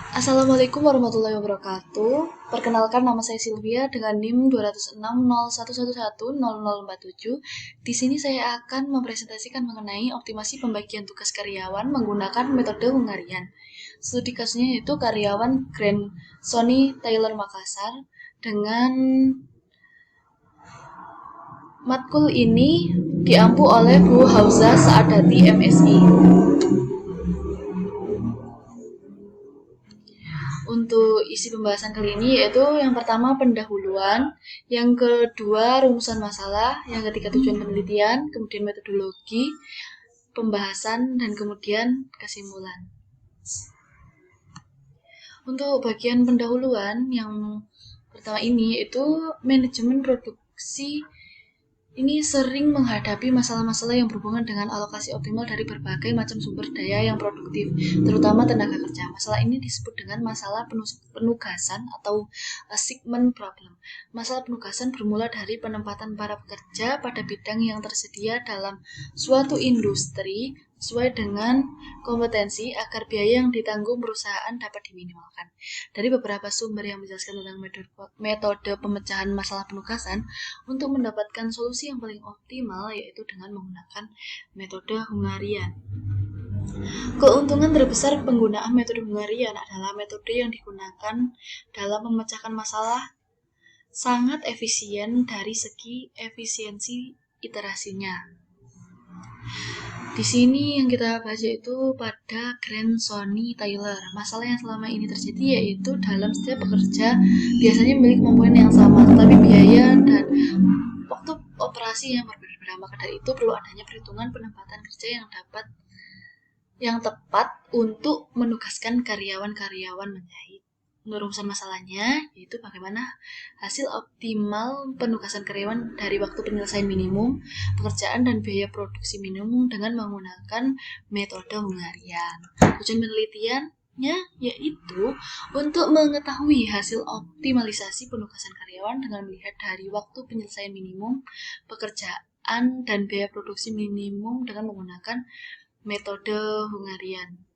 Assalamualaikum warahmatullahi wabarakatuh. Perkenalkan, nama saya Sylvia dengan NIM 20601110047. Di sini saya akan mempresentasikan mengenai optimasi pembagian tugas karyawan menggunakan metode Hungarian. Studi kasusnya yaitu karyawan Grand Sony Taylor Makassar. Dengan matkul ini diampu oleh Bu Hauza Saadati MSI. Untuk isi pembahasan kali ini yaitu yang pertama pendahuluan, yang kedua rumusan masalah, yang ketiga tujuan penelitian, kemudian metodologi, pembahasan, dan kemudian kesimpulan. Untuk bagian pendahuluan yang pertama ini yaitu manajemen produksi ini sering menghadapi masalah-masalah yang berhubungan dengan alokasi optimal dari berbagai macam sumber daya yang produktif, terutama tenaga kerja. Masalah ini disebut dengan masalah penugasan atau assignment problem. Masalah penugasan bermula dari penempatan para pekerja pada bidang yang tersedia dalam suatu industri sesuai dengan kompetensi agar biaya yang ditanggung perusahaan dapat diminimalkan. Dari beberapa sumber yang menjelaskan tentang metode pemecahan masalah penugasan, untuk mendapatkan solusi yang paling optimal yaitu dengan menggunakan metode Hungarian. Keuntungan terbesar penggunaan metode Hungarian adalah metode yang digunakan dalam memecahkan masalah sangat efisien dari segi efisiensi iterasinya. Di sini yang kita bahas yaitu pada Grand Sony Taylor. Masalah yang selama ini terjadi yaitu dalam setiap pekerja biasanya memiliki kemampuan yang sama, tetapi biaya dan waktu operasi yang berbeda-beda. Maka dari itu perlu adanya perhitungan penempatan kerja yang tepat untuk menugaskan karyawan-karyawan menjahit. Merumuskan masalahnya yaitu bagaimana hasil optimal penugasan karyawan dari waktu penyelesaian minimum pekerjaan dan biaya produksi minimum dengan menggunakan metode Hungarian. Tujuan penelitiannya yaitu untuk mengetahui hasil optimalisasi penugasan karyawan dengan melihat dari waktu penyelesaian minimum pekerjaan dan biaya produksi minimum dengan menggunakan metode Hungarian.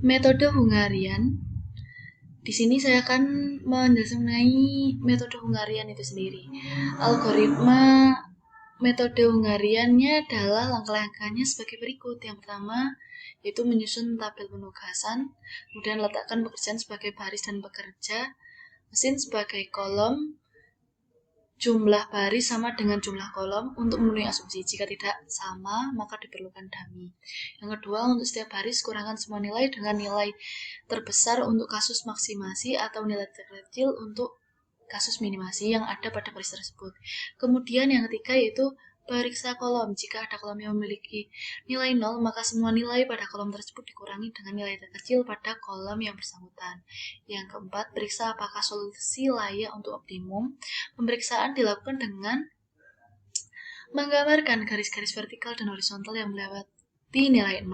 Metode Hungarian. Di sini saya akan menjelaskan mengenai metode Hungarian itu sendiri. Algoritma metode Hungariannya adalah langkah-langkahnya sebagai berikut. Yang pertama yaitu menyusun tabel penugasan, kemudian letakkan pekerjaan sebagai baris dan pekerja, mesin sebagai kolom, jumlah baris sama dengan jumlah kolom untuk memenuhi asumsi. Jika tidak sama, maka diperlukan dummy. Yang kedua, untuk setiap baris kurangkan semua nilai dengan nilai terbesar untuk kasus maksimasi atau nilai terkecil untuk kasus minimasi yang ada pada baris tersebut. Kemudian yang ketiga yaitu periksa kolom. Jika ada kolom yang memiliki nilai 0, maka semua nilai pada kolom tersebut dikurangi dengan nilai terkecil pada kolom yang bersangkutan. Yang keempat, periksa apakah solusi layak untuk optimum. Pemeriksaan dilakukan dengan menggambarkan garis-garis vertikal dan horizontal yang melewati nilai 0.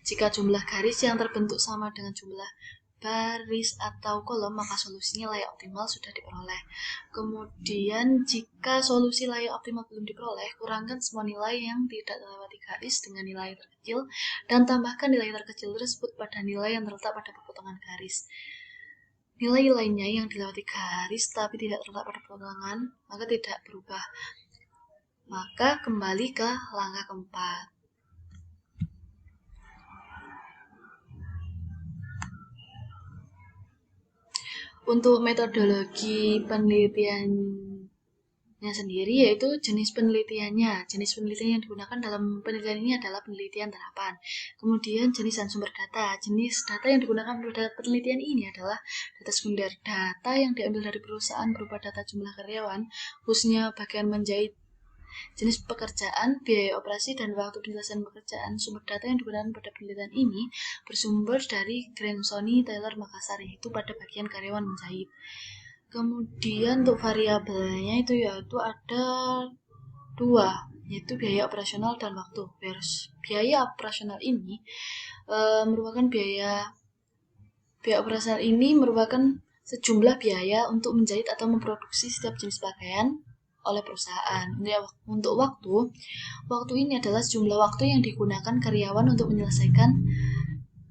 Jika jumlah garis yang terbentuk sama dengan jumlah baris atau kolom, maka solusinya layak optimal sudah diperoleh. Kemudian jika solusi layak optimal belum diperoleh, kurangkan semua nilai yang tidak terlewati garis dengan nilai terkecil dan tambahkan nilai terkecil tersebut pada nilai yang terletak pada perpotongan garis. Nilai lainnya yang dilewati garis tapi tidak terletak pada perpotongan maka tidak berubah. Maka kembali ke langkah keempat. Untuk metodologi penelitiannya sendiri yaitu jenis penelitiannya. Jenis penelitian yang digunakan dalam penelitian ini adalah penelitian terapan. Kemudian jenis dan sumber data. Jenis data yang digunakan pada penelitian ini adalah data sekunder. Data yang diambil dari perusahaan berupa data jumlah karyawan, khususnya bagian menjahit, jenis pekerjaan, biaya operasi, dan waktu penyelesaian pekerjaan. Sumber data yang digunakan pada penelitian ini bersumber dari Grand Sony Taylor Makassar, yaitu pada bagian karyawan menjahit. Kemudian untuk variabelnya itu yaitu ada 2, yaitu biaya operasional dan waktu. Biaya operasional ini merupakan biaya operasional ini merupakan sejumlah biaya untuk menjahit atau memproduksi setiap jenis pakaian oleh perusahaan. Untuk waktu ini adalah sejumlah waktu yang digunakan karyawan untuk menyelesaikan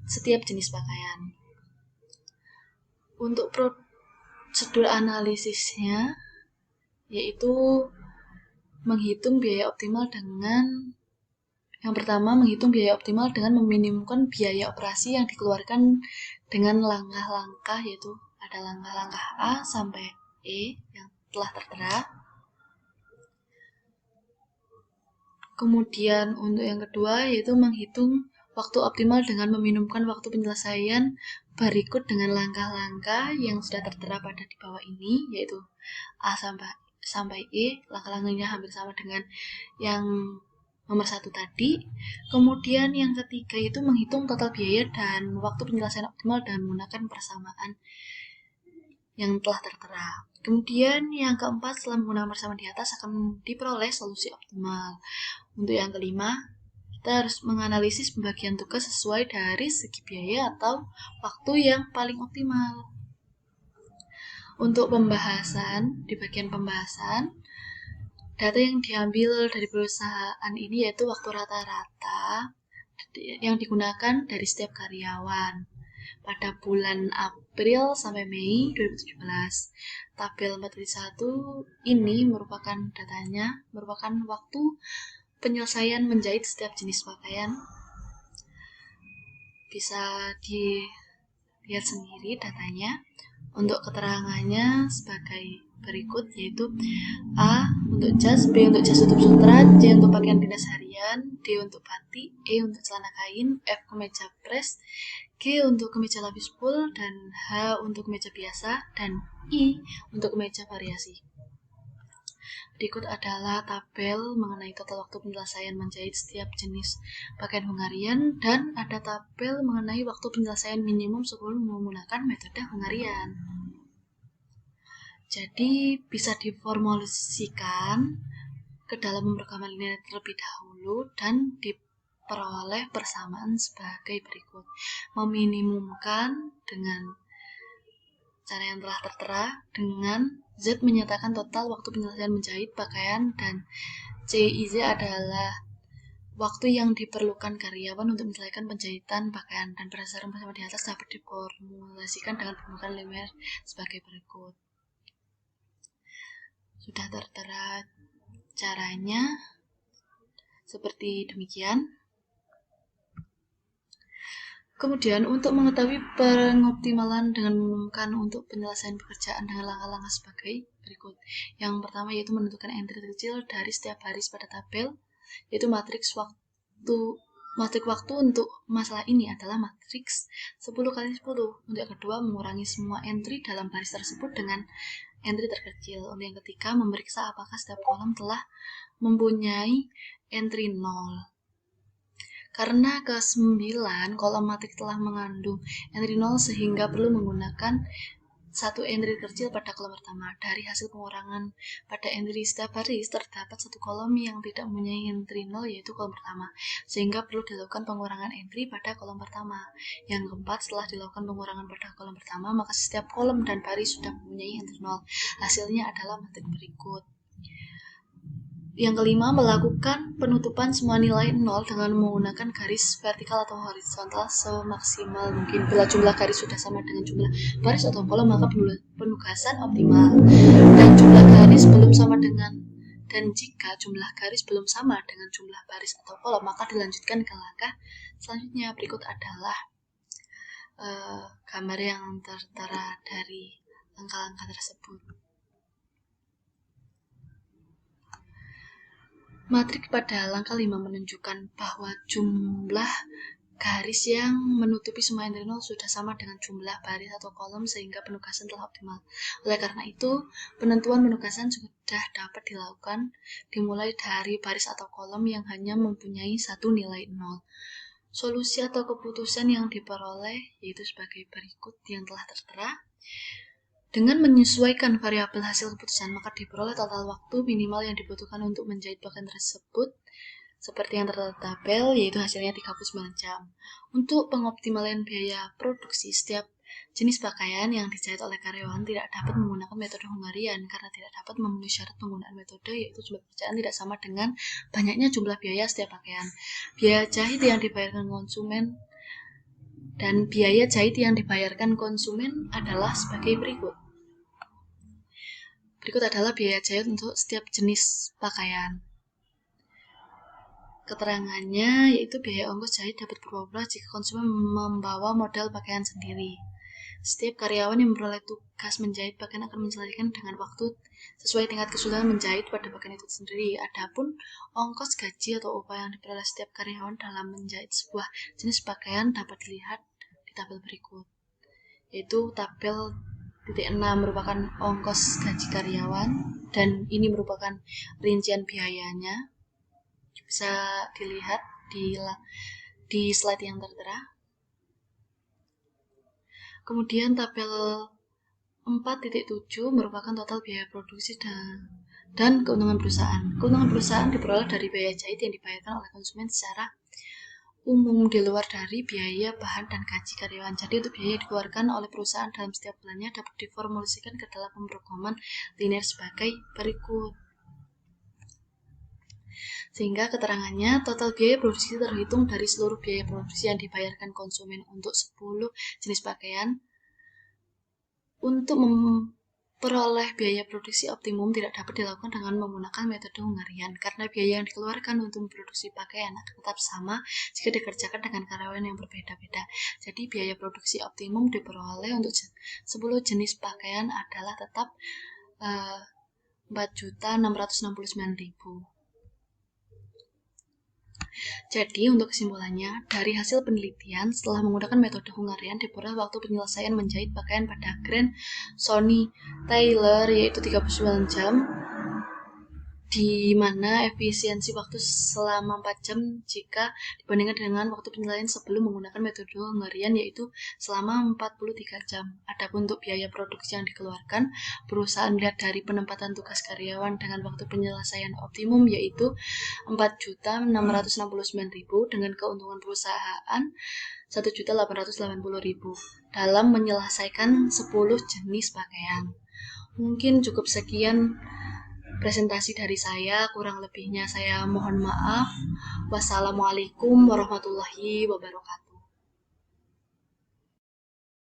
setiap jenis pakaian. Untuk prosedur analisisnya yaitu menghitung biaya optimal dengan yang pertama, menghitung biaya optimal dengan meminimumkan biaya operasi yang dikeluarkan dengan langkah-langkah, yaitu ada langkah-langkah A sampai E yang telah tertera. Kemudian untuk yang kedua yaitu menghitung waktu optimal dengan meminimumkan waktu penyelesaian berikut dengan langkah-langkah yang sudah tertera pada di bawah ini, yaitu A sampai E. Langkah-langkahnya hampir sama dengan yang nomor 1 tadi. Kemudian yang ketiga itu menghitung total biaya dan waktu penyelesaian optimal dengan menggunakan persamaan yang telah tertera. Kemudian yang keempat, setelah menggunakan persamaan di atas akan diperoleh solusi optimal. Untuk yang kelima, kita harus menganalisis pembagian tugas sesuai dari segi biaya atau waktu yang paling optimal. Untuk pembahasan, di bagian pembahasan, data yang diambil dari perusahaan ini yaitu waktu rata-rata yang digunakan dari setiap karyawan pada bulan April sampai Mei 2017. Tabel 4.1 ini merupakan datanya, merupakan waktu penyelesaian menjahit setiap jenis pakaian. Bisa dilihat sendiri datanya. Untuk keterangannya sebagai berikut, yaitu A untuk jas, B untuk jas tutup sutra, C untuk pakaian dinas harian, D untuk batik, E untuk celana kain, F kemeja press, G untuk kemeja lapis full, dan H untuk kemeja biasa, dan I untuk kemeja variasi. Berikut adalah tabel mengenai total waktu penyelesaian menjahit setiap jenis pakaian Hungarian, dan ada tabel mengenai waktu penyelesaian minimum sebelum menggunakan metode Hungarian. Jadi bisa diformulasikan ke dalam pemrograman linear terlebih dahulu dan diperoleh persamaan sebagai berikut. Meminimumkan dengan cara yang telah tertera dengan Z menyatakan total waktu penyelesaian menjahit pakaian dan CIZ adalah waktu yang diperlukan karyawan untuk menyelesaikan penjahitan pakaian, dan berdasarkan persamaan di atas dapat diformulasikan dengan pemrograman linear sebagai berikut. Sudah tertera caranya seperti demikian. Kemudian untuk mengetahui pengoptimalan dengan mengumumkan untuk penyelesaian pekerjaan dengan langkah-langkah sebagai berikut. Yang pertama yaitu menentukan entry terkecil dari setiap baris pada tabel, yaitu matriks waktu untuk masalah ini adalah matriks 10x10. Untuk yang kedua, mengurangi semua entry dalam baris tersebut dengan entry terkecil. Untuk yang ketiga, memeriksa apakah setiap kolom telah mempunyai entry 0. Karena ke-9 kolom matriks telah mengandung entry 0 sehingga perlu menggunakan satu entry kecil pada kolom pertama. Dari hasil pengurangan pada entry setiap baris terdapat satu kolom yang tidak mempunyai entry 0 yaitu kolom pertama, sehingga perlu dilakukan pengurangan entry pada kolom pertama. Yang keempat, setelah dilakukan pengurangan pada kolom pertama, maka setiap kolom dan baris sudah mempunyai entry 0. Hasilnya adalah matriks berikut. Yang kelima, melakukan penutupan semua nilai 0 dengan menggunakan garis vertikal atau horizontal semaksimal mungkin. Bila jumlah garis sudah sama dengan jumlah baris atau kolom, maka penugasan optimal. Dan jika jumlah garis belum sama dengan jumlah baris atau kolom, maka dilanjutkan ke langkah selanjutnya. Berikut adalah gambar yang tertera dari langkah-langkah tersebut. Matriks pada langkah 5 menunjukkan bahwa jumlah garis yang menutupi semua entry 0 sudah sama dengan jumlah baris atau kolom sehingga penugasan telah optimal. Oleh karena itu, penentuan penugasan sudah dapat dilakukan dimulai dari baris atau kolom yang hanya mempunyai satu nilai 0. Solusi atau keputusan yang diperoleh yaitu sebagai berikut yang telah tertera. Dengan menyesuaikan variabel hasil keputusan, maka diperoleh total waktu minimal yang dibutuhkan untuk menjahit pakaian tersebut seperti yang tertera tabel, yaitu hasilnya 39 jam. Untuk pengoptimalan biaya produksi, setiap jenis pakaian yang dijahit oleh karyawan tidak dapat menggunakan metode Hungarian karena tidak dapat memenuhi syarat penggunaan metode, yaitu jumlah pekerjaan tidak sama dengan banyaknya jumlah biaya setiap pakaian. Biaya jahit yang dibayarkan konsumen Dan biaya jahit yang dibayarkan konsumen adalah sebagai berikut. Berikut adalah biaya jahit untuk setiap jenis pakaian. Keterangannya yaitu biaya ongkos jahit dapat berubah jika konsumen membawa model pakaian sendiri. Setiap karyawan yang memperoleh tugas menjahit pakaian akan menyesuaikan dengan waktu sesuai tingkat kesulitan menjahit pada pakaian itu sendiri. Adapun ongkos gaji atau upah yang diperoleh setiap karyawan dalam menjahit sebuah jenis pakaian dapat dilihat di tabel berikut. Yaitu tabel titik 6 merupakan ongkos gaji karyawan dan ini merupakan rincian biayanya. Bisa dilihat di slide yang tertera. Kemudian tabel 4.7 merupakan total biaya produksi dan keuntungan perusahaan. Keuntungan perusahaan diperoleh dari biaya jahit yang dibayarkan oleh konsumen secara umum di luar dari biaya bahan dan gaji karyawan. Jadi untuk biaya yang dikeluarkan oleh perusahaan dalam setiap bulannya dapat diformulasikan ke dalam pemrograman linear sebagai berikut. Sehingga keterangannya, total biaya produksi terhitung dari seluruh biaya produksi yang dibayarkan konsumen untuk 10 jenis pakaian. Untuk memperoleh biaya produksi optimum tidak dapat dilakukan dengan menggunakan metode Hungarian, karena biaya yang dikeluarkan untuk memproduksi pakaian akan tetap sama jika dikerjakan dengan karyawan yang berbeda-beda. Jadi biaya produksi optimum diperoleh untuk 10 jenis pakaian adalah tetap 4.669.000. Jadi, untuk kesimpulannya, dari hasil penelitian, setelah menggunakan metode Hungarian, diperoleh waktu penyelesaian menjahit pakaian pada Grand Sony Tailor yaitu 39 jam, di mana efisiensi waktu selama 4 jam jika dibandingkan dengan waktu penilaian sebelum menggunakan metode Hungarian yaitu selama 43 jam. Adapun untuk biaya produksi yang dikeluarkan, perusahaan melihat dari penempatan tugas karyawan dengan waktu penyelesaian optimum yaitu 4.669.000 dengan keuntungan perusahaan 1.880.000 dalam menyelesaikan 10 jenis pakaian. Mungkin cukup sekian presentasi dari saya, kurang lebihnya saya mohon maaf. Wassalamualaikum warahmatullahi wabarakatuh.